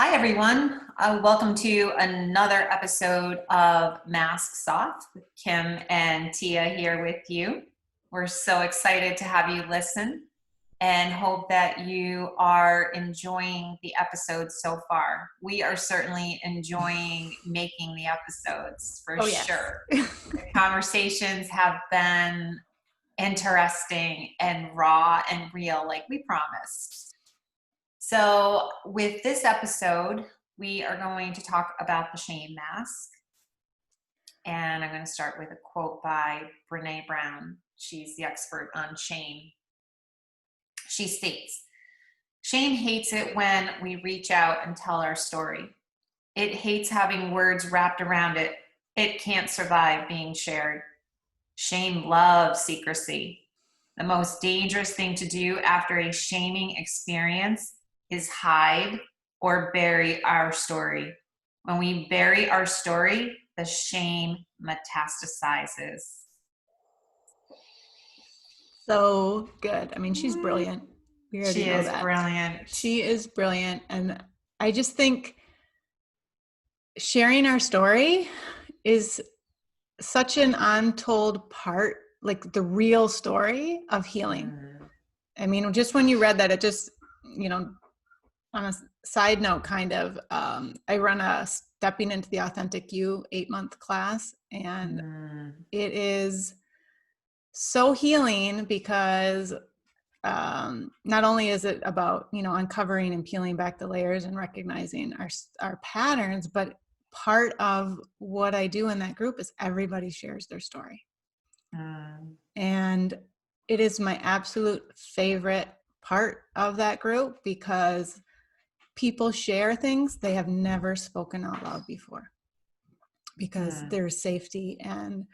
Hi, everyone. Welcome to another episode of Masks Off with Kim and Tia here with you. We're so excited to have you listen and hope that you are enjoying the episodes so far. We are certainly enjoying making the episodes for sure. The conversations have been interesting and raw and real, like we promised. So with this episode, we are going to talk about the shame mask. And I'm going to start with a quote by Brene Brown. She's the expert on shame. She states, "Shame hates it when we reach out and tell our story. It hates having words wrapped around it. It can't survive being shared. Shame loves secrecy. The most dangerous thing to do after a shaming experience is hide or bury our story. When we bury our story, the shame metastasizes." So good. I mean, she's brilliant. We already know that. Brilliant. She is brilliant. And I just think sharing our story is such an untold part, like the real story of healing. I mean, just when you read that, it just, on a side note, kind of, I run a Stepping into the Authentic You 8-month class, and it is so healing because not only is it about, uncovering and peeling back the layers and recognizing our patterns, but part of what I do in that group is everybody shares their story. And it is my absolute favorite part of that group because people share things they have never spoken out loud before because there's safety. And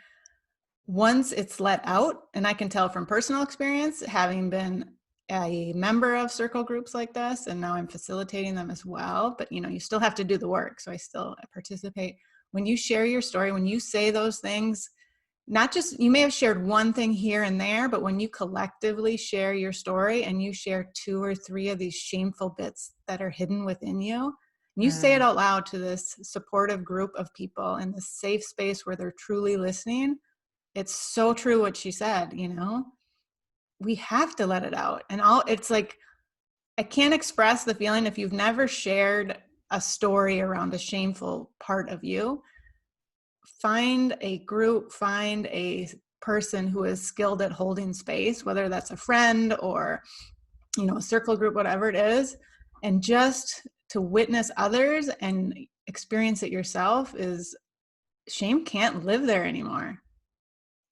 once it's let out, and I can tell from personal experience, having been a member of circle groups like this, and now I'm facilitating them as well, but you still have to do the work. So I still participate. When you share your story, when you say those things, not just, you may have shared one thing here and there, but when you collectively share your story and you share 2 or 3 of these shameful bits that are hidden within you, and you say it out loud to this supportive group of people in this safe space where they're truly listening, it's so true what she said, we have to let it out. And it's like, I can't express the feeling if you've never shared a story around a shameful part of you. Find a group, find a person who is skilled at holding space, whether that's a friend or, a circle group, whatever it is. And just to witness others and experience it yourself shame can't live there anymore.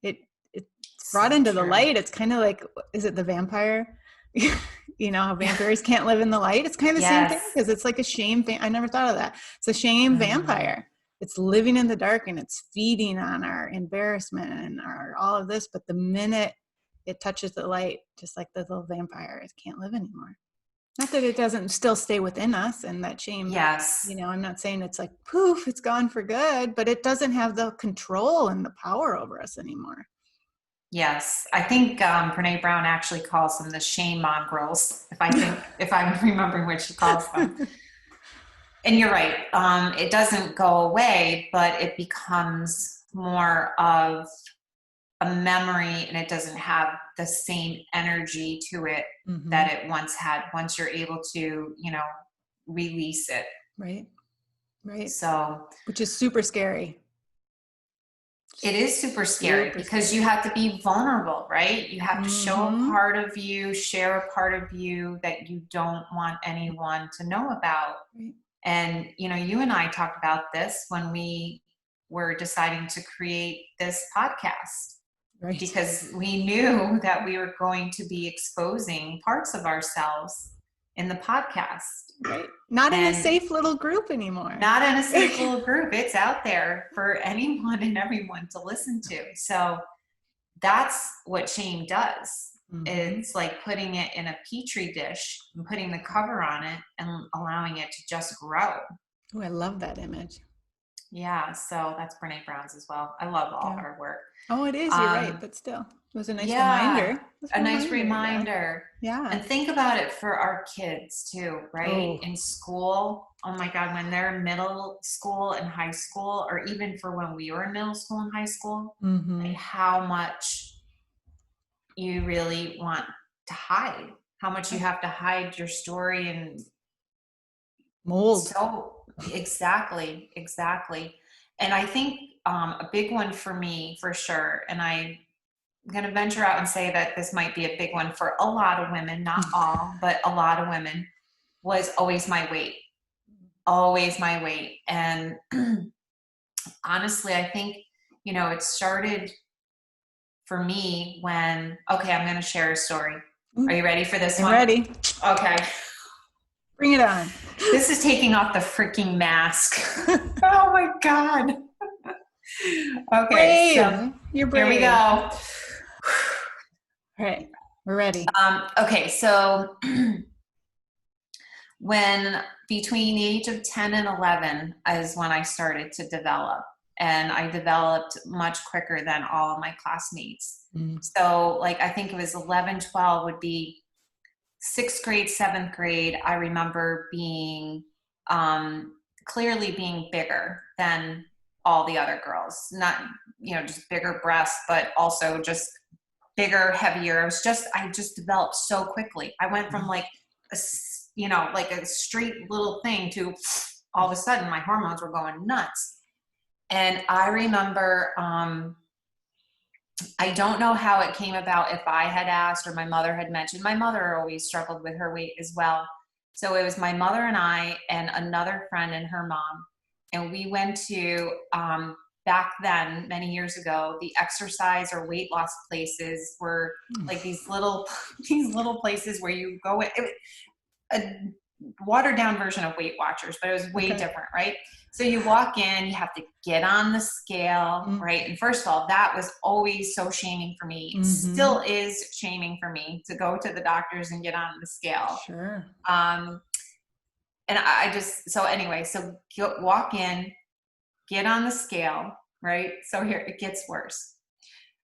It's brought into the light. It's kind of like, is it the vampire? How vampires can't live in the light? It's kind of the same thing because it's like a shame. I never thought of that. It's a shame vampire. It's living in the dark and it's feeding on our embarrassment and all of this. But the minute it touches the light, just like the little vampire, it can't live anymore. Not that it doesn't still stay within us and that shame. Yes. I'm not saying it's like, poof, it's gone for good, but it doesn't have the control and the power over us anymore. Yes. I think Brene Brown actually calls them the shame mongrels, if I'm remembering what she calls them. And you're right. It doesn't go away, but it becomes more of a memory and it doesn't have the same energy to it that it once had, once you're able to, release it. Right. So, which is super scary. It is super scary because you have to be vulnerable, right? You have to show a part of you, share a part of you that you don't want anyone to know about. Right. And, you and I talked about this when we were deciding to create this podcast, right? Because we knew that we were going to be exposing parts of ourselves in the podcast. Right. Not in a safe little group anymore. Not in a safe little group. It's out there for anyone and everyone to listen to. So that's what shame does. It's like putting it in a petri dish and putting the cover on it and allowing it to just grow. Oh, I love that image. Yeah, so that's Brene Brown's as well. I love all Yeah. her work. Oh, it is. You're right. Um, But still, it was a nice reminder. yeah, It was a a nice reminder that, reminder. yeah. And think about it for our kids too, right? Oh, In school, oh my God, when they're in middle school and high school, or even for when we were in middle school and high school, mm-hmm. like how much you really want to hide, how much you have to hide your story. And Mold. so, exactly, exactly. And I think a big one for me, for sure, and I'm going to venture out and say that this might be a big one for a lot of women, not all, but a lot of women, was always my weight. Always my weight. And honestly, I think, it started for me when, okay, I'm going to share a story. Are you ready for this I'm one? ready. Okay. Bring it on. This is taking off the freaking mask. Oh my God. Okay, Brave. so You're here we brave. go. All right. We're ready. Okay, so when between the age of 10 and 11 is when I started to develop. And I developed much quicker than all of my classmates. Mm. So, like, I think it was 11, 12 would be sixth grade, seventh grade. I remember being clearly being bigger than all the other girls. Not, just bigger breasts, but also just bigger, heavier. I just developed so quickly. I went from like like a straight little thing to all of a sudden my hormones were going nuts. And I remember, I don't know how it came about, if I had asked or my mother had mentioned. My mother always struggled with her weight as well. So it was my mother and I and another friend and her mom. And we went to, back then, many years ago, the exercise or weight loss places were like these little, these little places where you go, a watered down version of Weight Watchers, but it was way different, right? So you walk in, you have to get on the scale, right? And first of all, that was always so shaming for me. It still is shaming for me to go to the doctors and get on the scale. Sure. And I just, so anyway, so walk in, get on the scale, right? So here it gets worse.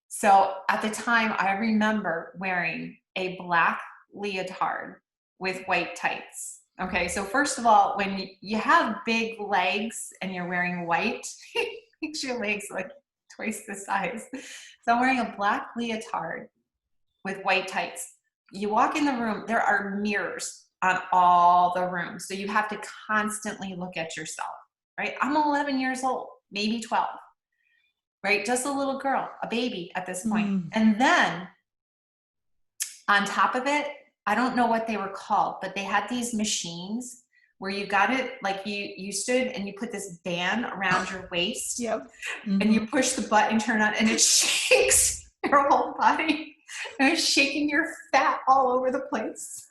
So at the time, I remember wearing a black leotard with white tights. Okay, so first of all, when you have big legs and you're wearing white, it makes your legs like twice the size. So I'm wearing a black leotard with white tights. You walk in the room, there are mirrors on all the rooms. So you have to constantly look at yourself, right? I'm 11 years old, maybe 12, right? Just a little girl, a baby at this point. And then on top of it, I don't know what they were called, but they had these machines where you got it, like you stood and you put this band around your waist. Yep. And you push the button, turn on, and it shakes your whole body. And it's shaking your fat all over the place.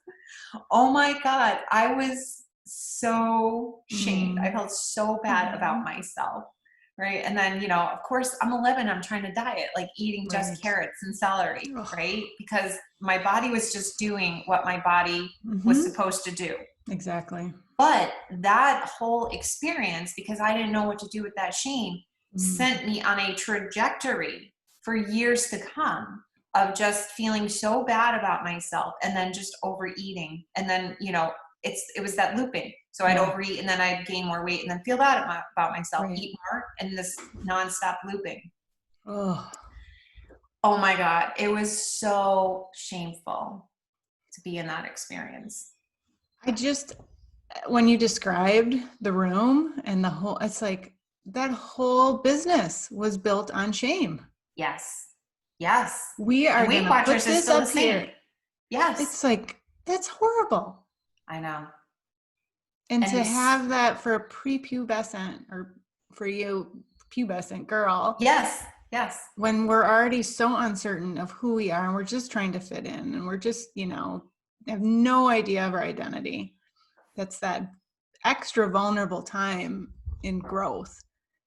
Oh my God. I was so shamed. I felt so bad about myself. Right. And then, of course, I'm 11. I'm trying to diet, like eating just carrots and celery. Right. Because my body was just doing what my body was supposed to do. Exactly. But that whole experience, because I didn't know what to do with that shame, sent me on a trajectory for years to come of just feeling so bad about myself and then just overeating. And then, it was that looping. So I'd overeat and then I'd gain more weight and then feel bad about myself, eat more, and this nonstop looping. Oh my God. It was so shameful to be in that experience. When you described the room and the whole, it's like that whole business was built on shame. Yes. Yes. We are going to put this up here. Yes. It's like, that's horrible. I know. And to have that for a prepubescent, or for you, pubescent girl. Yes. Yes. When we're already so uncertain of who we are and we're just trying to fit in and we're just, have no idea of our identity. That's that extra vulnerable time in growth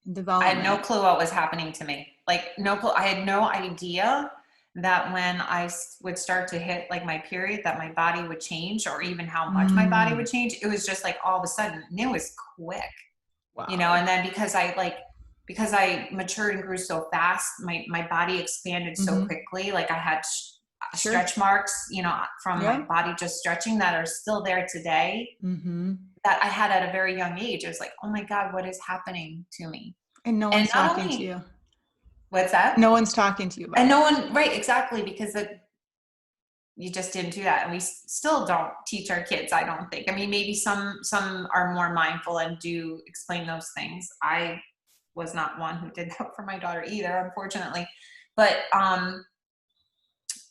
and development. I had no clue what was happening to me. Like, no clue. I had no idea that when I would start to hit like my period, that my body would change, or even how much my body would change. It was just like all of a sudden, and it was quick. Wow. and then because I matured and grew so fast, my body expanded so Mm-hmm. quickly. Like I had Sure. stretch marks, from my Yeah. body just stretching that are still there today Mm-hmm. that I had at a very young age. It was like, oh my God, what is happening to me? And no And one's not talking to only, you. what's that? No one's talking to you And about no it. one, right, exactly, because you just didn't do that, and we still don't teach our kids, I don't think. I mean, maybe some are more mindful and do explain those things. I was not one who did that for my daughter either, unfortunately. But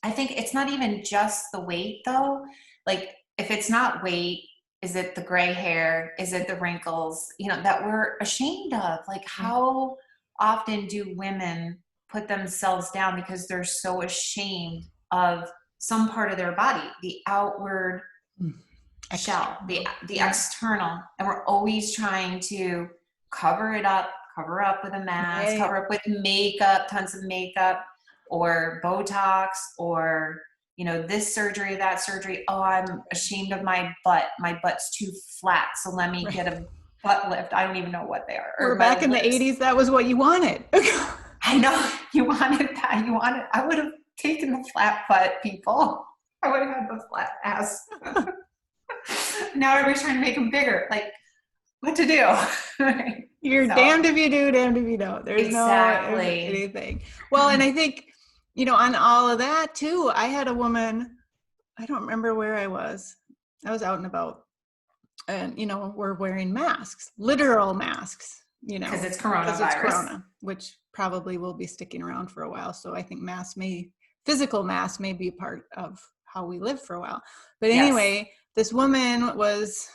I think it's not even just the weight though. Like if it's not weight, is it the gray hair? Is it the wrinkles, that we're ashamed of? Like Right. how often do women put themselves down because they're so ashamed of some part of their body, the outward Mm. shell, External. the Yeah. external, and we're always trying to cover it up, cover up with a mask, Right. cover up with makeup, tons of makeup, or Botox, or this surgery, that surgery. Oh, I'm ashamed of my butt. My butt's too flat, so let me Right. get a butt lift. I don't even know what they are. We're Or back my in the lips. 80s. That was what you wanted. I know you wanted that. You wanted. I would have taken the flat butt, people. I would have had the flat ass. Now everybody's trying to make them bigger. Like, what to do? You're So damned if you do, damned if you don't. There's no exactly. anything. Well, and I think, on all of that too, I had a woman, I don't remember where I was. I was out and about, and, we're wearing masks, literal masks, Because it's because it's coronavirus. Corona, which probably will be sticking around for a while. So I think physical masks may be a part of how we live for a while. But Yes. anyway, this woman was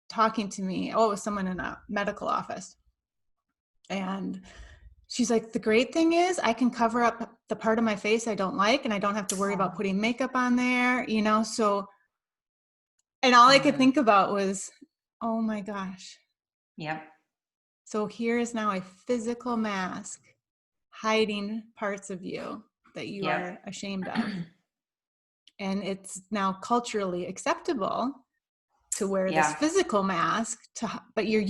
talking to me. Oh, it was someone in a medical office. And she's like, the great thing is I can cover up the part of my face I don't like, and I don't have to worry about Oh, putting makeup on there, so, and all I could mm, think about was, oh my gosh. yep. So here is now a physical mask hiding parts of you that you Yep. are ashamed of. And it's now culturally acceptable to wear this Yeah. physical mask but you're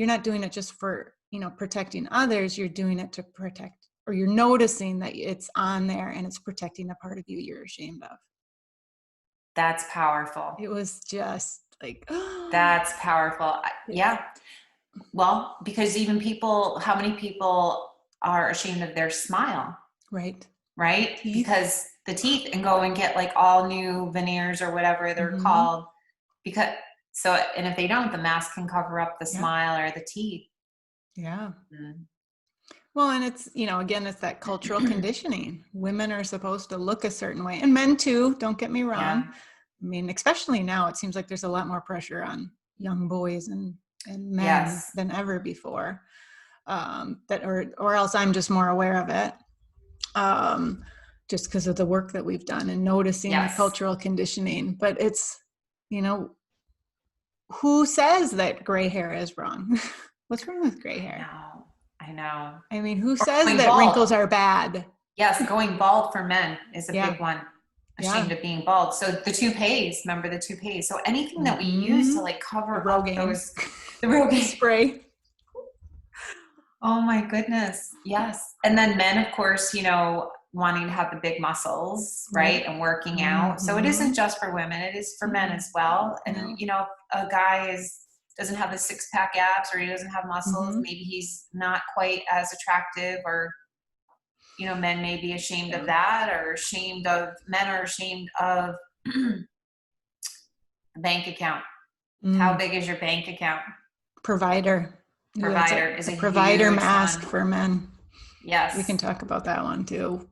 not doing it just for, protecting others. You're doing it to protect, or you're noticing that it's on there and it's protecting a part of you you're ashamed of. That's powerful. It was just like, That's powerful. yeah, Yeah. Well, because even people, how many people are ashamed of their smile, right. right? Teeth. Because the teeth, and go and get like all new veneers or whatever they're Mm-hmm. called. Because and if they don't, the mask can cover up the Yeah. smile or the teeth. Yeah. Mm. Well, and it's, again, it's that cultural conditioning. Women are supposed to look a certain way, and men too, don't get me Yeah. wrong. I mean, especially now, it seems like there's a lot more pressure on young boys and men Yes. than ever before. That or else I'm just more aware of it, just because of the work that we've done and noticing the Yes. cultural conditioning. But it's, who says that gray hair is wrong? What's wrong with gray I hair? know. I know. I mean, who Or says going that wrinkles bald. are bad? Yes, going bald for men is a Yeah, big one. yeah. Ashamed of being bald. So the toupees, remember the toupees. So anything that we use Mm-hmm. to like The cover up Rogaine the Rogaine. spray. Oh my goodness. Yes. And then men, of course, wanting to have the big muscles, right? Right. And working out. So it Mm-hmm. isn't just for women, it is for men Mm-mm. as well. And, No. a guy doesn't have the six pack abs, or he doesn't have muscles, Mm-hmm. maybe he's not quite as attractive, or, men may be ashamed of Yeah. that, or men are ashamed of the bank account. How Mm. big is your bank account? Provider. Ooh, that's Provider is a a provider huge mask one. for men. We can Yes. talk about that one too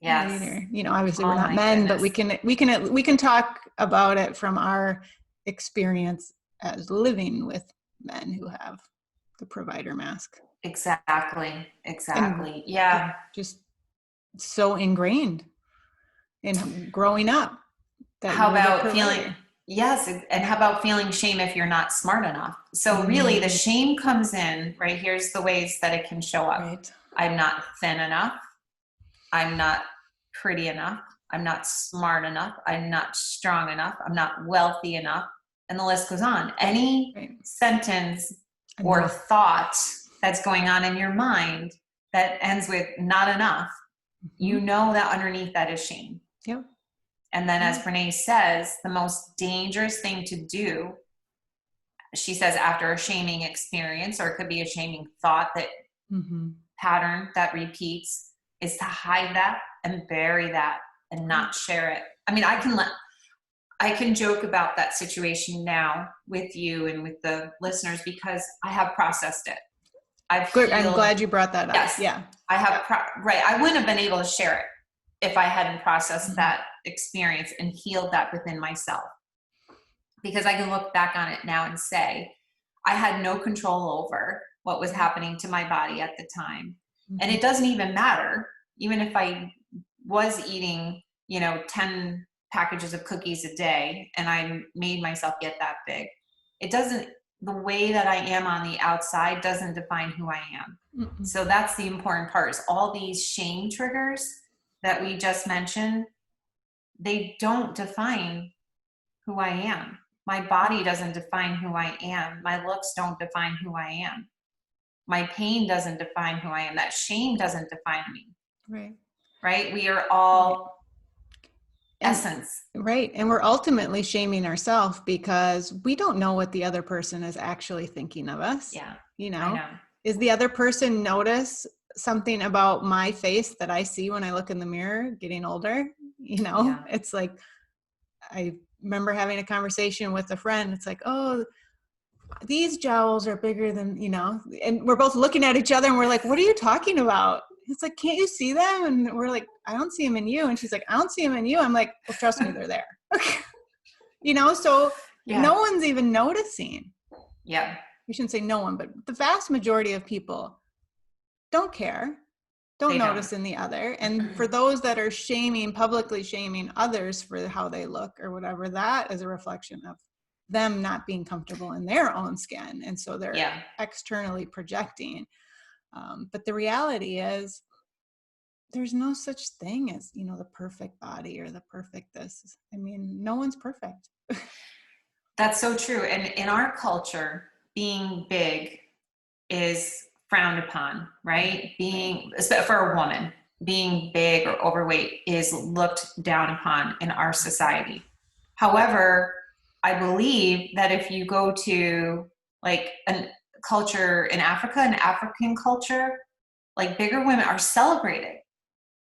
Yes. later. Obviously we're Oh not my men, but goodness. we can talk about it from our experience as living with men who have the provider mask. Exactly. And Exactly. it's Yeah. just so ingrained in growing up that How you're the about feeling, provider. yes, and how about feeling shame if you're not smart enough? So really the Mm, shame comes in, right? Here's the ways that it can show up. right. I'm not thin enough. I'm not pretty enough. I'm not smart enough. I'm not strong enough. I'm not wealthy enough. And the list goes on. Any Right. sentence or Enough. thought that's going on in your mind that ends with not enough, you know that underneath that is shame. Yep. And then, as Brene says, the most dangerous thing to do, she says, after a shaming experience, or it could be a shaming thought, that pattern that repeats, is to hide that and bury that and not share it. I mean, I can joke about that situation now with you and with the listeners because I have processed it. I'm glad you brought that up. Yes. Yeah. I have, right. I wouldn't have been able to share it if I hadn't processed that experience and healed that within myself. Because I can look back on it now and say, I had no control over what was happening to my body at the time. And it doesn't even matter, even if I was eating, 10 packages of cookies a day and I made myself get that big. It doesn't, the way that I am on the outside doesn't define who I am. So that's the important part, is all these shame triggers that we just mentioned, they don't define who I am. My body doesn't define who I am. My looks don't define who I am. My pain doesn't define who I am. That shame doesn't define me. Right. Right? We are all essence. Right. And we're ultimately shaming ourselves because we don't know what the other person is actually thinking of us. Yeah. I know. Is the other person notice something about my face that I see when I look in the mirror getting older? It's like, I remember having a conversation with a friend. It's like, oh, these jowls are bigger than, and we're both looking at each other and we're like, what are you talking about? It's like, can't you see them? And we're like, I don't see them in you. And she's like, I don't see them in you. I'm like, well, trust me, they're there. So no one's even noticing. Yeah. We shouldn't say no one, but the vast majority of people don't care, don't notice in the other. And for those that are publicly shaming others for how they look or whatever, that is a reflection of them not being comfortable in their own skin. And so they're externally projecting. But the reality is there's no such thing as, the perfect body or the perfect this. I mean, no one's perfect. That's so true. And in our culture, being big is frowned upon, right? For a woman, being big or overweight is looked down upon in our society. However, I believe that if you go to like a culture in Africa, an African culture, like bigger women are celebrated.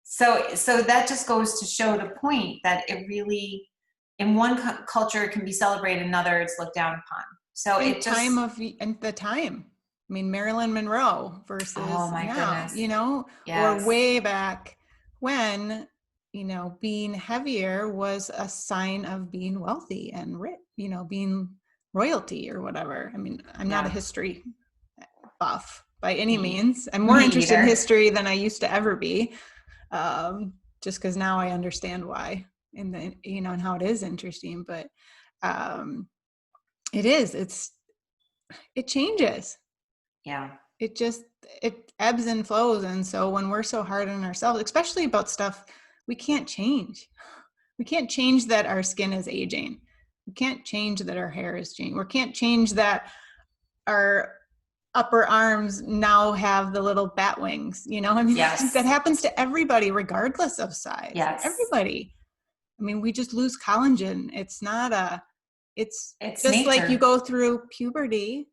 So that just goes to show the point that it really, in one culture it can be celebrated, in another it's looked down upon. So and the time. I mean, Marilyn Monroe versus now, Yes. or way back when, being heavier was a sign of being wealthy and rich, being royalty or whatever. I mean, I'm not a history buff by any means. I'm more interested in history than I used to ever be. Just because now I understand why and how it is interesting, but it changes. Yeah. It ebbs and flows. And so when we're so hard on ourselves, especially about stuff we can't change that our skin is aging. We can't change that our hair is changing. We can't change that our upper arms now have the little bat wings, that happens to everybody regardless of size. Yes. Everybody. I mean, we just lose collagen. It's not it's just nature. like you go through puberty,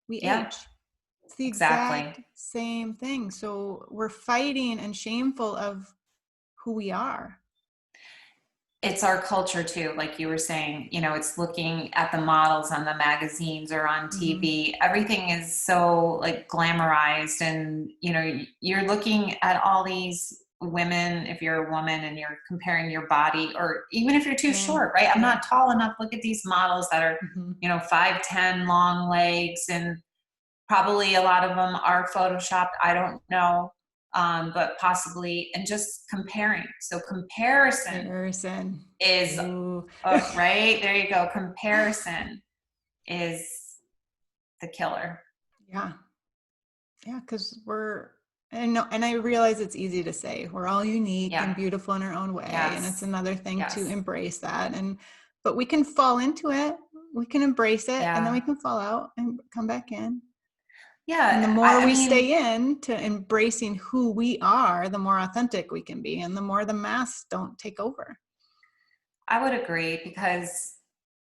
we age. It's the exact same thing. So we're fighting and shameful of who we are. It's our culture too, like you were saying, it's looking at the models on the magazines or on TV. Everything is so like glamorized, and you're looking at all these women, if you're a woman and you're comparing your body, or even if you're too short, right? I'm not tall enough. Look at these models that are 5'10", long legs, and probably a lot of them are photoshopped. I don't know. But possibly, and just comparing. So comparison is, right? There you go. Comparison is the killer. Yeah. Yeah. Cause and I realize it's easy to say we're all unique and beautiful in our own way. And it's another thing to embrace that. But we can fall into it. we can embrace it, and then we Yeah. can fall out and come back in. And the Yeah. more I we mean, stay in to embracing who we are, the more authentic we can be, and the more the masks don't take over. I would agree, because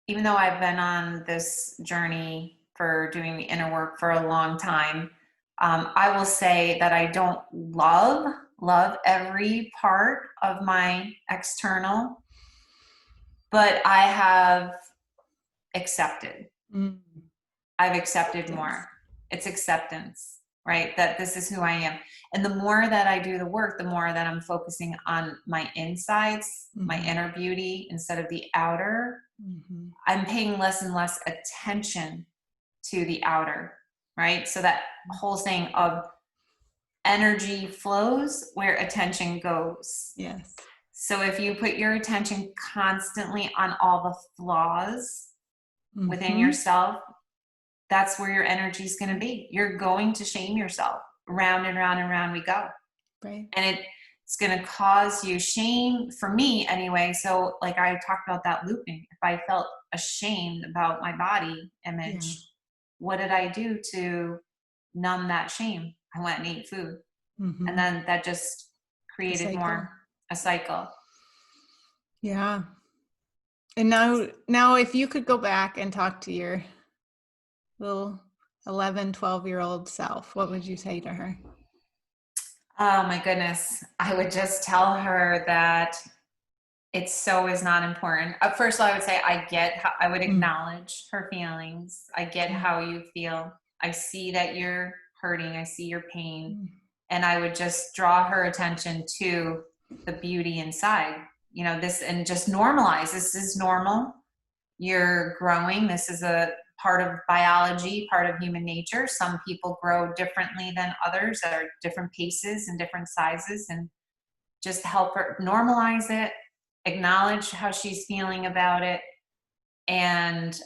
even though I've been on this journey for doing the inner work for a long time, I will say that I don't love every part of my external, but I have accepted. Mm, I've accepted yes. more. It's acceptance, right? That this is who I am. And the more that I do the work, the more that I'm focusing on my insides, my Mm-hmm. inner beauty instead of the outer. Mm-hmm. I'm paying less and less attention to the outer, right? So that whole saying of energy flows where attention goes. Yes. So if you put your attention constantly on all the flaws within Mm-hmm. yourself, that's where your energy is going to be. You're going to shame yourself. Round and round and round we go. Right. And it's going to cause you shame, for me anyway. So like I talked about that looping. If I felt ashamed about my body Yeah. image, what did I do to numb that shame? I went and ate food. And Mm-hmm. then that just The created cycle. more a cycle. Yeah. And now if you could go back and talk to your little 11, 12-year-old self, what would you say to her? Oh my goodness. I would just tell her that it's so is not important. First of all, I would say I get how, I would Mm. acknowledge her feelings. I get Yeah. how you feel. I see that you're hurting. I see your pain. Mm. And I would just draw her attention to the beauty inside, you know, this, and just normalize. This is normal. You're growing. This is a part of biology, part of human nature. Some people grow differently than others at different paces and different sizes, and just help her normalize it, acknowledge how she's feeling about it, and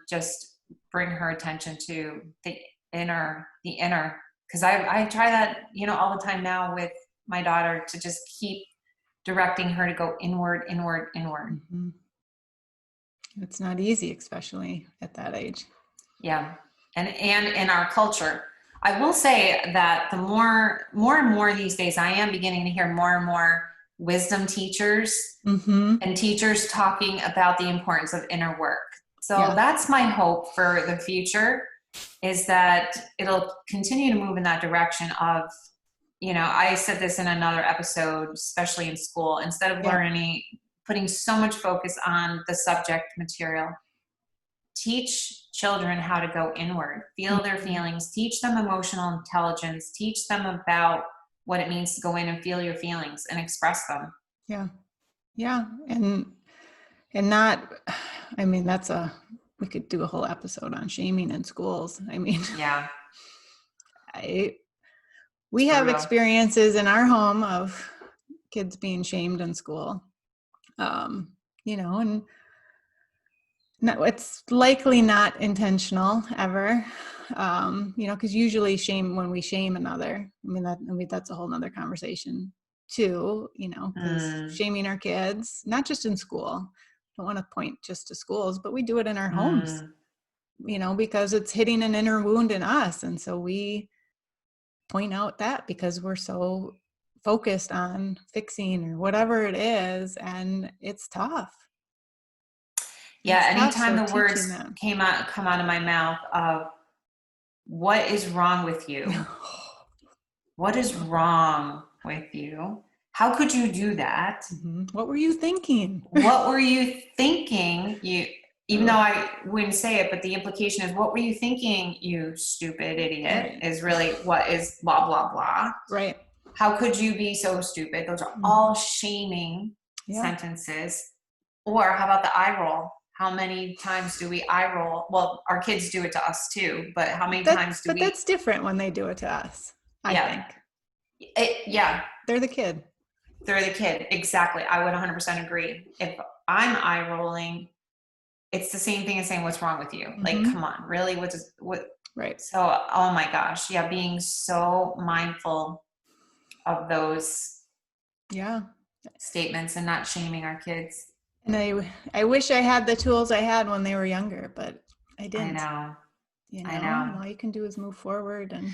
just bring her attention to the inner. Because I try that, you know, all the time now with my daughter, to just keep directing her to go inward, inward, inward. Mm-hmm. It's not easy, especially at that age. Yeah. And in our culture, I will say that the more and more these days, I am beginning to hear more and more wisdom teachers Mm-hmm. and teachers talking about the importance of inner work. So Yeah. that's my hope for the future, is that it'll continue to move in that direction of, you know, I said this in another episode, especially in school, instead of Yeah. putting so much focus on the subject material, teach children how to go inward, feel their Mm-hmm. feelings, teach them emotional intelligence, teach them about what it means to go in and feel your feelings and express them. Yeah. Yeah. And not, I mean, we could do a whole episode on shaming in schools. I mean, Yeah, it's we have brutal. experiences in our home of kids being shamed in school. Um, and no, it's likely not intentional ever. Because usually when we shame another, that's a whole nother conversation too, because Mm, shaming our kids, not just in school, don't want to point just to schools, but we do it in our homes, mm. because it's hitting an inner wound in us. And so we point out that because we're so focused on fixing or whatever it is, and it's tough. Yeah, It's tough. anytime So the teaching words them. come out of my mouth of what is wrong with you? What is wrong with you? How could you do that? Mm-hmm. What were you thinking? What were you thinking? Even though Ugh. I wouldn't say it, but the implication is, what were you thinking, you stupid idiot? Right. Is really what is blah, blah, blah. Right. How could you be so stupid? Those are Mm-hmm. all shaming Yeah. sentences. Or how about the eye roll? How many times do we eye roll? Well, our kids do it to us too, but how many times do But we? that's different when they do it to us, I Yeah, think. yeah, They're the kid. they're the kid. Exactly. I would 100% agree. If I'm eye rolling, it's the same thing as saying, what's wrong with you? Like, Mm-hmm. come on, really? What? Right. So, oh my gosh. Yeah. Being so mindful of those Yeah. statements and not shaming our kids. And I wish I had the tools I had when they were younger, but I I didn't, know. I and know. all you can do is move forward and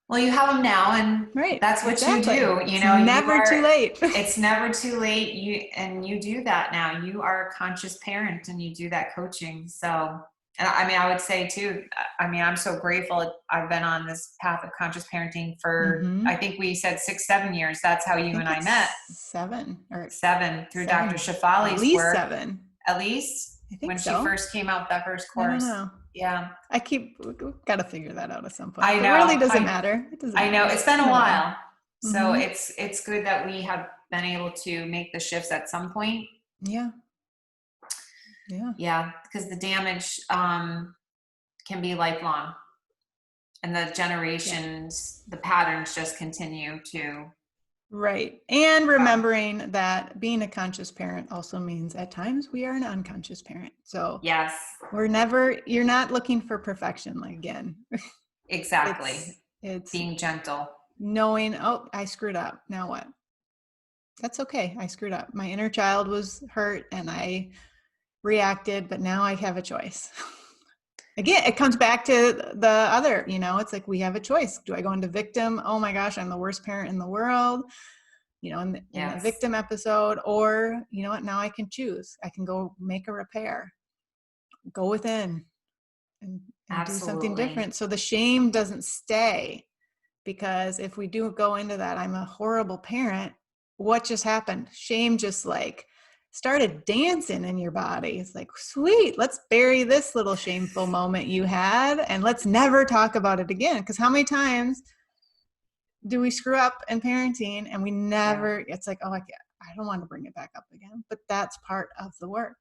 Well, you have them now, and right, that's what you exactly. do. It's never too late. It's never too late. You do that now. You are a conscious parent and you do that coaching. So, and I mean, I would say too, I mean, I'm so grateful. I've been on this path of conscious parenting for, Mm-hmm. I think we said 6, 7 years. That's how I you and think I met. it's 7 or 7 through Dr. 7, at Shafali's least work, 7. at least I think when she so. first came out with that first I don't course. know. Yeah. We got to figure that out at some point. I But it really know. doesn't matter. It doesn't I know matter. it's been It's a been a while. while. So Mm-hmm. it's good that we have been able to make the shifts at some point. Yeah. Yeah. Yeah, because the damage can be lifelong, and the generations, the patterns just continue to. Right. And remembering that being a conscious parent also means at times we are an unconscious parent. So Yes, you're not looking for perfection again. exactly. It's Being gentle. knowing, oh, I screwed up. Now what? That's okay. I screwed up. My inner child was hurt and I reacted, but now I have a choice. Again, it comes back to the other, it's like we have a choice. Do I go into victim? Oh my gosh, I'm the worst parent in the world, in the Yes, victim episode, or you know what, now I can choose. I can go make a repair, go within and do something absolutely. different. So the shame doesn't stay, because if we do go into that, I'm a horrible parent, what just happened? Shame just like started dancing in your body. It's like, sweet, let's bury this little shameful moment you had and let's never talk about it again. Because how many times do we screw up in parenting and we Yeah. never, it's like, oh, I don't want to bring it back up again. But that's part of the work,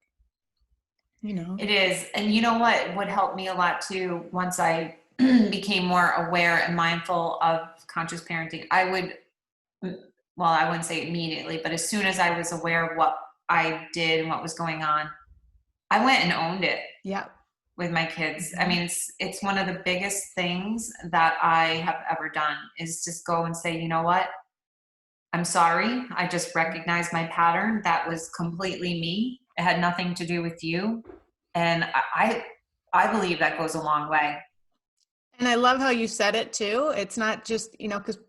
It is. And you know what would help me a lot too, once I became more aware and mindful of conscious parenting, I would, well, I wouldn't say immediately, but as soon as I was aware of what I did and what was going on, I went and owned it Yeah. with my kids. I Mm-hmm. mean, it's one of the biggest things that I have ever done is just go and say, you know what? I'm sorry. I just recognized my pattern. That was completely me. It had nothing to do with you. And I believe that goes a long way. And I love how you said it too. It's not just, because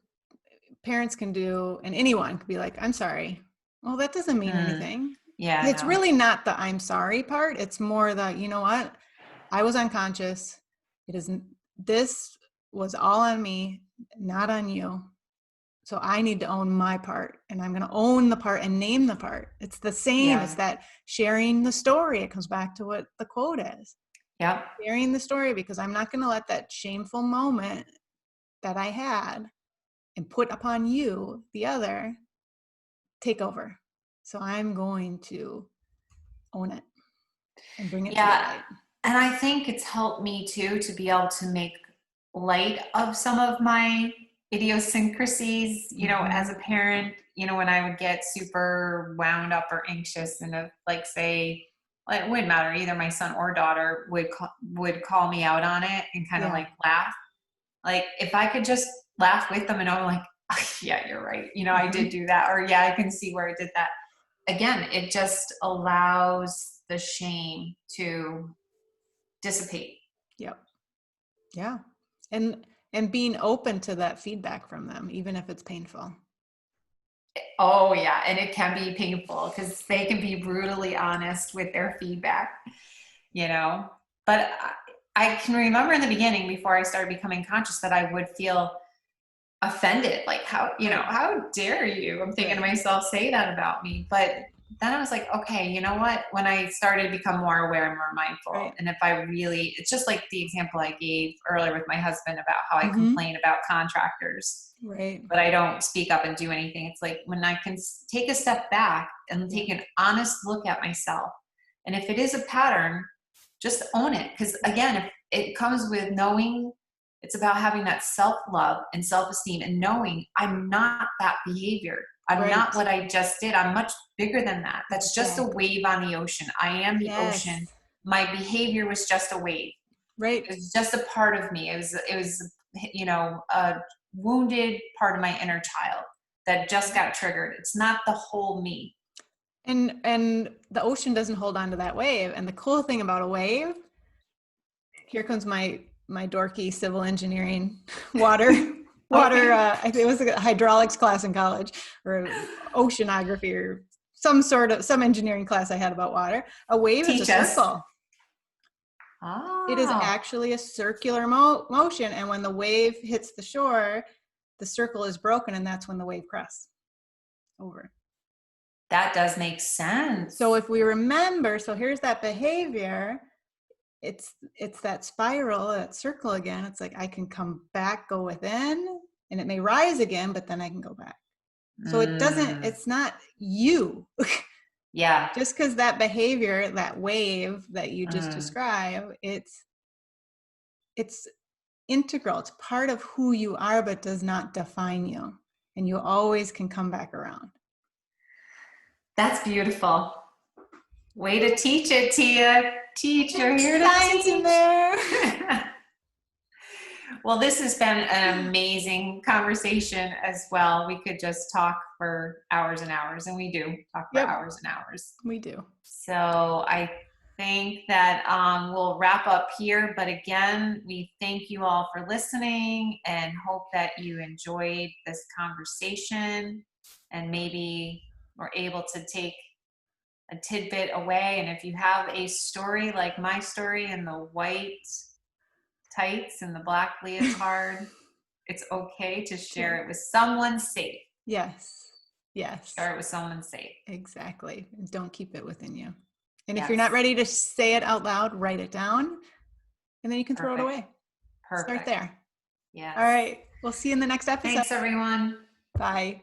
parents can do, and anyone could be like, I'm sorry. Well, that doesn't mean anything. Yeah, It's no. really not the I'm sorry part. It's more the, you know what? I was unconscious. It isn't, this was all on me, not on you. So I need to own my part, and I'm going to own the part and name the part. It's the same. It's Yeah. that sharing the story. It comes back to what the quote is. Yep. Sharing the story, because I'm not going to let that shameful moment that I had and put upon you, the other, take over. So I'm going to own it and bring it to the Yeah. light. And I think it's helped me too to be able to make light of some of my idiosyncrasies, as a parent, when I would get super wound up or anxious and like say, well, it wouldn't matter, either my son or daughter would call me out on it and kind of Yeah. like laugh. Like if I could just laugh with them and I'm like, oh, yeah, you're right. I did do that. Or yeah, I can see where I did that. Again, it just allows the shame to dissipate. Yep. Yeah. And being open to that feedback from them, even if it's painful. Oh yeah, and it can be painful because they can be brutally honest with their feedback, you know. But I can remember in the beginning, before I started becoming conscious, that I would feel offended, like how dare you? I'm thinking to myself, say that about me. But then I was like, okay, you know what? When I started to become more aware and more mindful, and if I really, it's just like the example I gave earlier with my husband about how I complain about contractors. Right. But I don't speak up and do anything. It's like when I can take a step back and take an honest look at myself. And if it is a pattern, just own it. Because again, if it comes with knowing, it's about having that self-love and self-esteem and knowing I'm not that behavior. I'm not what I just did. I'm much bigger than that. That's just a wave on the ocean. I am the ocean. My behavior was just a wave. Right. It was just a part of me. It was a wounded part of my inner child that just got triggered. It's not the whole me. And the ocean doesn't hold on to that wave. And the cool thing about a wave, here comes my dorky civil engineering water Okay. I think it was a hydraulics class in college, or oceanography, or some engineering class I had about water. A wave is a Teach us. circle. It is Oh, actually a circular motion, and when the wave hits the shore, the circle is broken, and that's when the wave crests over. that does make sense. So if we remember, so here's that behavior, it's that spiral, that circle again. It's like I can come back, go within, and it may rise again, but then I can go back. So it's not you. Yeah. Just because that behavior, that wave that you just described, it's integral. It's part of who you are, but does not define you. And you always can come back around. That's beautiful. Way to teach it, Tia. Teacher, here to Science teach. in there. Well, this has been an amazing conversation as well. We could just talk for hours and hours, and we do talk for hours and hours. We do. So I think that we'll wrap up here. But again, we thank you all for listening and hope that you enjoyed this conversation and maybe were able to take a tidbit away. And if you have a story like my story in the white tights and the black leotard, it's okay to share it with someone safe. Yes. Share it with someone safe. Exactly. Don't keep it within you. And if Yes. you're not ready to say it out loud, write it down, and then you can throw it away. Perfect. Start there. Yes. All right. We'll see you in the next episode. Thanks, everyone. Bye.